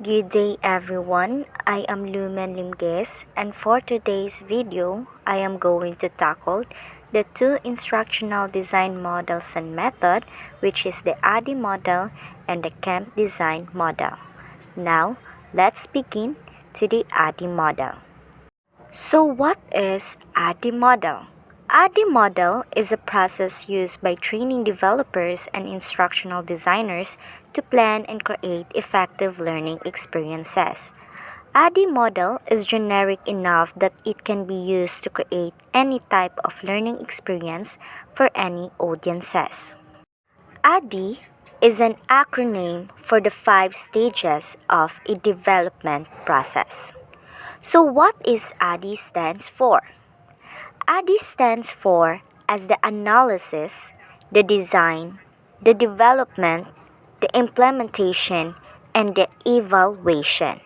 Good day everyone, I am Lumen Limges and for today's video, I am going to tackle the two instructional design models and method, which is the ADDIE model and the camp design model. Now, let's begin to the ADDIE model. So what is ADDIE model? ADDIE model is a process used by training developers and instructional designers to plan and create effective learning experiences. ADDIE model is generic enough that it can be used to create any type of learning experience for any audiences. ADDIE is an acronym for the 5 stages of a development process. So what is ADDIE stands for? ADDIE stands for as the analysis, the design, the development, the implementation, and the evaluation.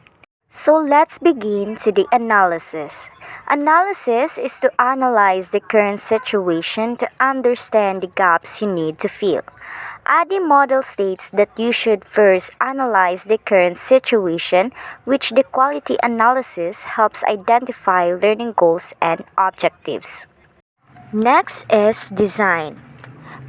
So let's begin to the analysis. Analysis is to analyze the current situation to understand the gaps you need to fill. ADDIE model states that you should first analyze the current situation, which the quality analysis helps identify learning goals and objectives. Next is design.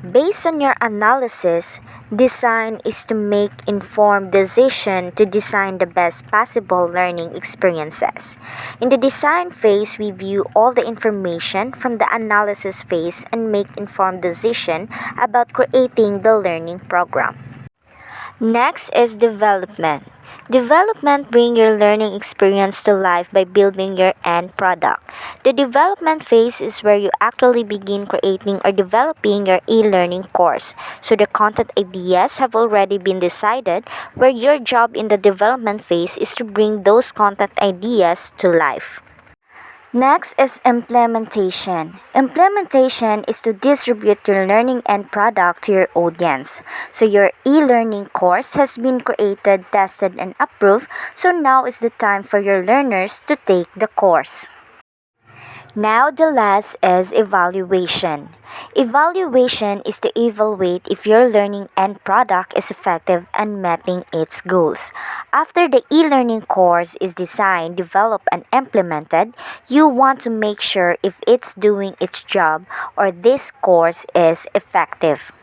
Based on your analysis, design is to make informed decision to design the best possible learning experiences. In the design phase, we view all the information from the analysis phase and make informed decision about creating the learning program. Next is development. Development brings your learning experience to life by building your end product. The development phase is where you actually begin creating or developing your e-learning course. So the content ideas have already been decided, where your job in the development phase is to bring those content ideas to life. Next is implementation. Implementation is to distribute your learning end product to your audience. So your e-learning course has been created, tested, and approved, so now is the time for your learners to take the course. Now the last is evaluation. Evaluation is to evaluate if your learning end product is effective and meeting its goals. After the e-learning course is designed, developed, and implemented, you want to make sure if it's doing its job or this course is effective.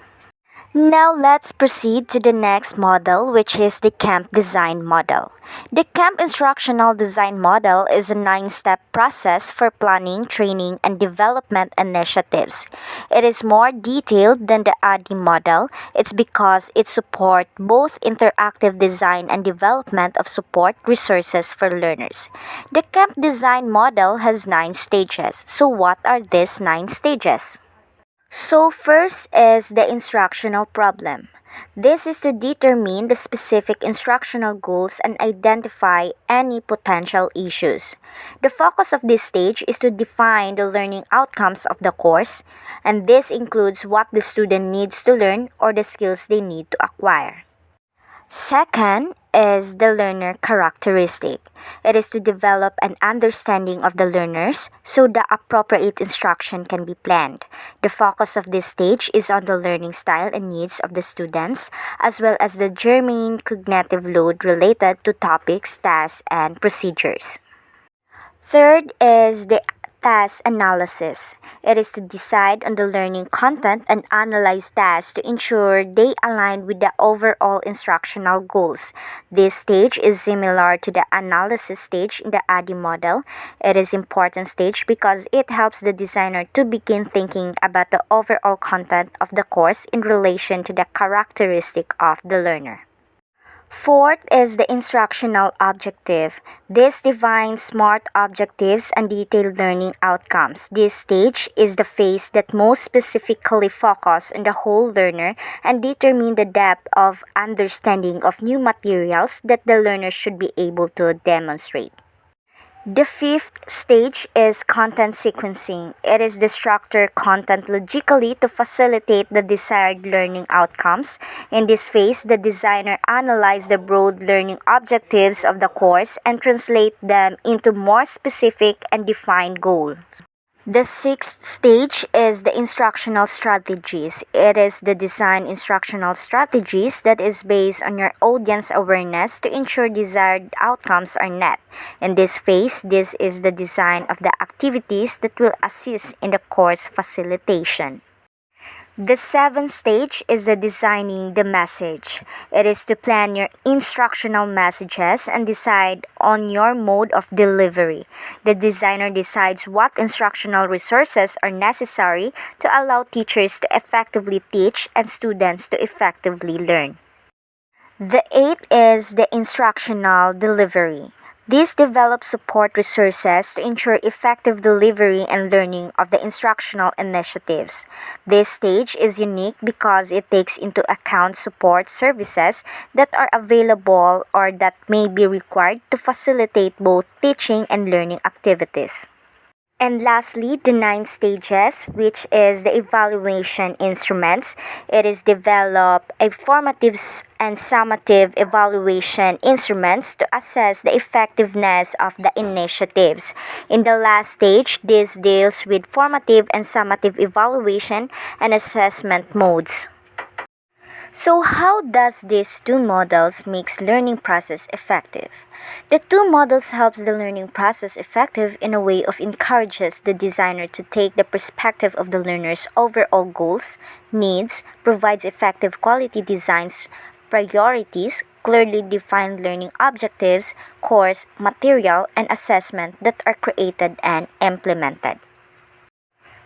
Now let's proceed to the next model, which is the camp design model. The camp instructional design model is a 9-step process for planning, training, and development initiatives. It is more detailed than the ADDIE model. It's because it supports both interactive design and development of support resources for learners. The camp design model has 9 stages. So what are these 9 stages? So first is the instructional problem. This is to determine the specific instructional goals and identify any potential issues. The focus of this stage is to define the learning outcomes of the course, and this includes what the student needs to learn or the skills they need to acquire. Second is the learner characteristic. It is to develop an understanding of the learners so the appropriate instruction can be planned. The focus of this stage is on the learning style and needs of the students, as well as the germane cognitive load related to topics, tasks, and procedures. Third is the task analysis. It is to decide on the learning content and analyze tasks to ensure they align with the overall instructional goals. This stage is similar to the analysis stage in the ADDIE model. It is important stage because it helps the designer to begin thinking about the overall content of the course in relation to the characteristic of the learner. Fourth is the instructional objective. This defines SMART objectives and detailed learning outcomes. This stage is the phase that most specifically focus on the whole learner and determine the depth of understanding of new materials that the learner should be able to demonstrate. The fifth stage is content sequencing. It is to structure content logically to facilitate the desired learning outcomes. In this phase, the designer analyzes the broad learning objectives of the course and translate them into more specific and defined goals. The sixth stage is the instructional strategies. It is the design instructional strategies that is based on your audience awareness to ensure desired outcomes are met. In this phase, this is the design of the activities that will assist in the course facilitation. The seventh stage is the designing the message. It is to plan your instructional messages and decide on your mode of delivery. The designer decides what instructional resources are necessary to allow teachers to effectively teach and students to effectively learn. The eighth is the instructional delivery. This develops support resources to ensure effective delivery and learning of the instructional initiatives. This stage is unique because it takes into account support services that are available or that may be required to facilitate both teaching and learning activities. And lastly, the ninth stages, which is the evaluation instruments. It is develop a formative and summative evaluation instruments to assess the effectiveness of the initiatives. In the last stage, this deals with formative and summative evaluation and assessment modes. So how does these two models makes learning process effective? The two models helps the learning process effective in a way of encourages the designer to take the perspective of the learner's overall goals, needs, provides effective quality designs, priorities, clearly defined learning objectives, course, material, and assessment that are created and implemented.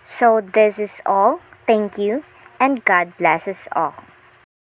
So this is all. Thank you and God bless us all.